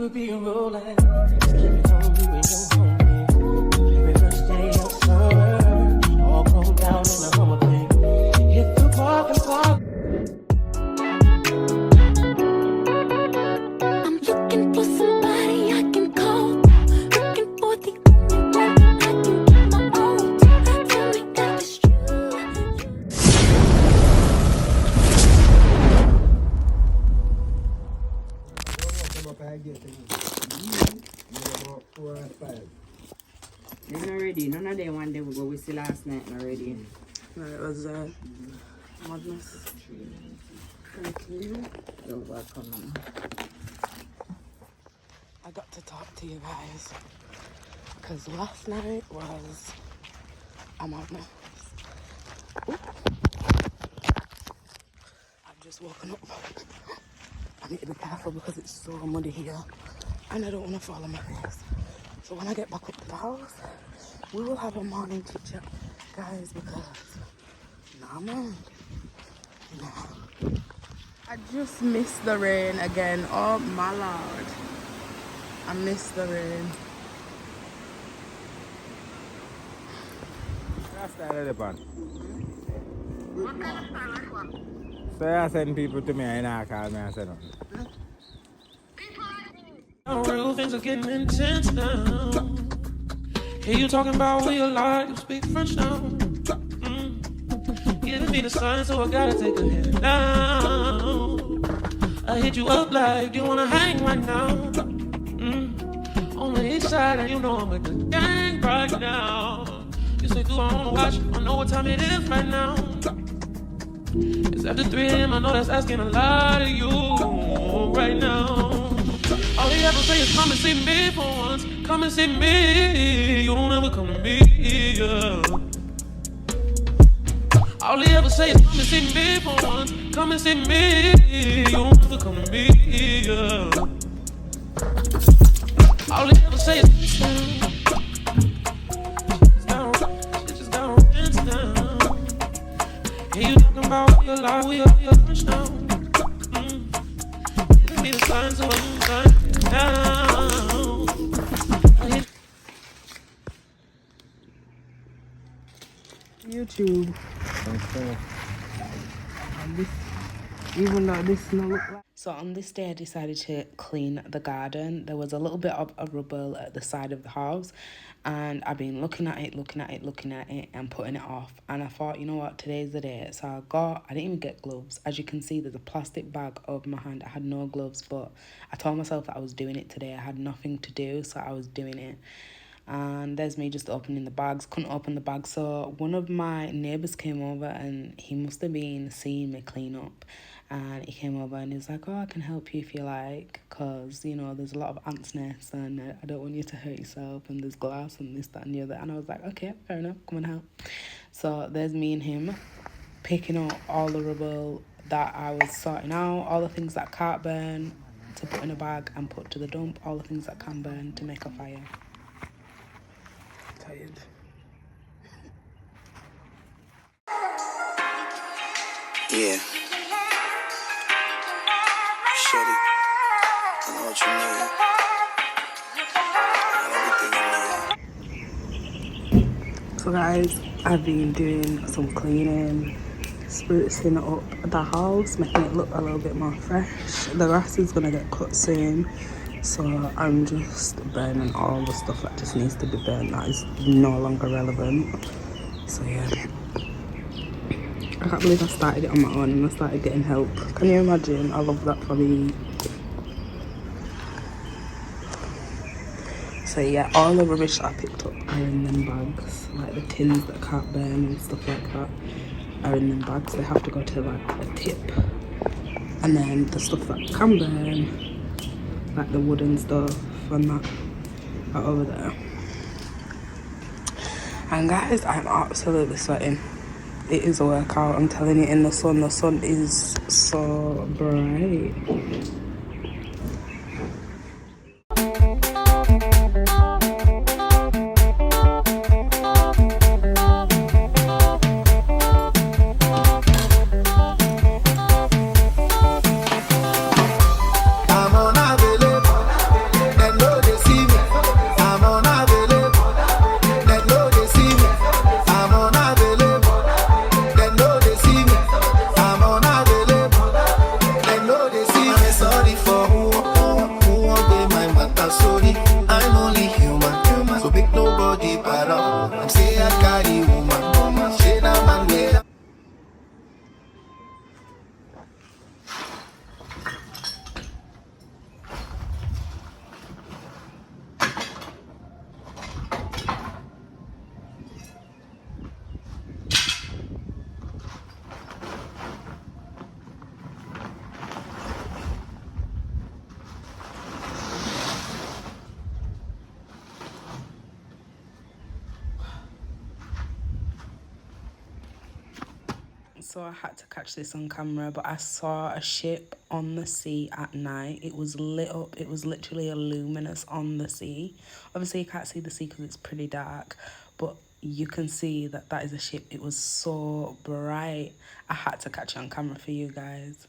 will be rolling. Sleeping on you and your homie. Every first day of summer, all rolled down in a Hummer thing. Hit the park and park. I'm looking for somebody I can call. Looking for the only one I can get my own. Tell me that it's true. They're not ready. None of them one day we go with the last night not ready. No, it was madness. Thank you. You're welcome, Mama. I got to talk to you guys because last night was a madness. Ooh. I've just woken up. I need to be careful because it's so muddy here and I don't want to fall on my face. So when I get back up to the house, we will have a morning chit chat, guys, because nah, man. Nah. I just missed the rain again. Oh my lord. I missed the rain. That's the pan. So I send people to me and I call me and say nothing. Real things are getting intense now. Hear you talking about we alive, you speak French now. Giving me the sign, so I gotta take a hit now. I hit you up like, do you wanna hang right now? On the east side, and you know I'm with the gang right now. You say, do I wanna watch? I know what time it is right now. It's after 3 a.m., I know that's asking a lot of you right now. All you ever say is come and see me for once. Come and see me. You don't ever come to me, yeah. All you ever say is come and see me for once. Come and see me. You don't ever come to me, yeah. All you ever say is down. Shit just down, it's down. Hey, you talking about we alive, we are lunch now. Give me the sign so I'm done. YouTube. Even though this no look like. So on this day I decided to clean the garden. There was a little bit of a rubble at the side of the house and I've been looking at it and putting it off, and I thought, you know what, today's the day. So I didn't even get gloves. As you can see, there's a plastic bag over my hand. I had no gloves, but I told myself that I was doing it today. I had nothing to do, so I was doing it. And there's me just opening the bags. Couldn't open the bag, so one of my neighbours came over and he must have been seeing me clean up, and he came over and he was like, oh, I can help you if you like, because, you know, there's a lot of ants nests and I don't want you to hurt yourself, and there's glass and this, that and the other. And I was like, okay, fair enough, come and help. So there's me and him picking up all the rubble that I was sorting out, all the things that can't burn to put in a bag and put to the dump, all the things that can burn to make a fire. Tired. Yeah. Shorty, I know what you need. Everything you need. So guys, I've been doing some cleaning, sprucing up the house, making it look a little bit more fresh. The grass is gonna get cut soon, so I'm just burning all the stuff that just needs to be burned, that is no longer relevant. So yeah, I can't believe I started it on my own and I started getting help. Can you imagine? I love that for me. So yeah, all the rubbish that I picked up are in them bags, like the tins that can't burn and stuff like that are in them bags. They have to go to like a tip, and then the stuff that can burn, like the wooden stuff and that, are over there. And guys, I'm absolutely sweating. It is a workout, I'm telling you. In the sun is so bright. So I had to catch this on camera, but I saw a ship on the sea at night. It was lit up. It was literally a luminous on the sea. Obviously, you can't see the sea because it's pretty dark, but you can see that that is a ship. It was so bright. I had to catch it on camera for you guys.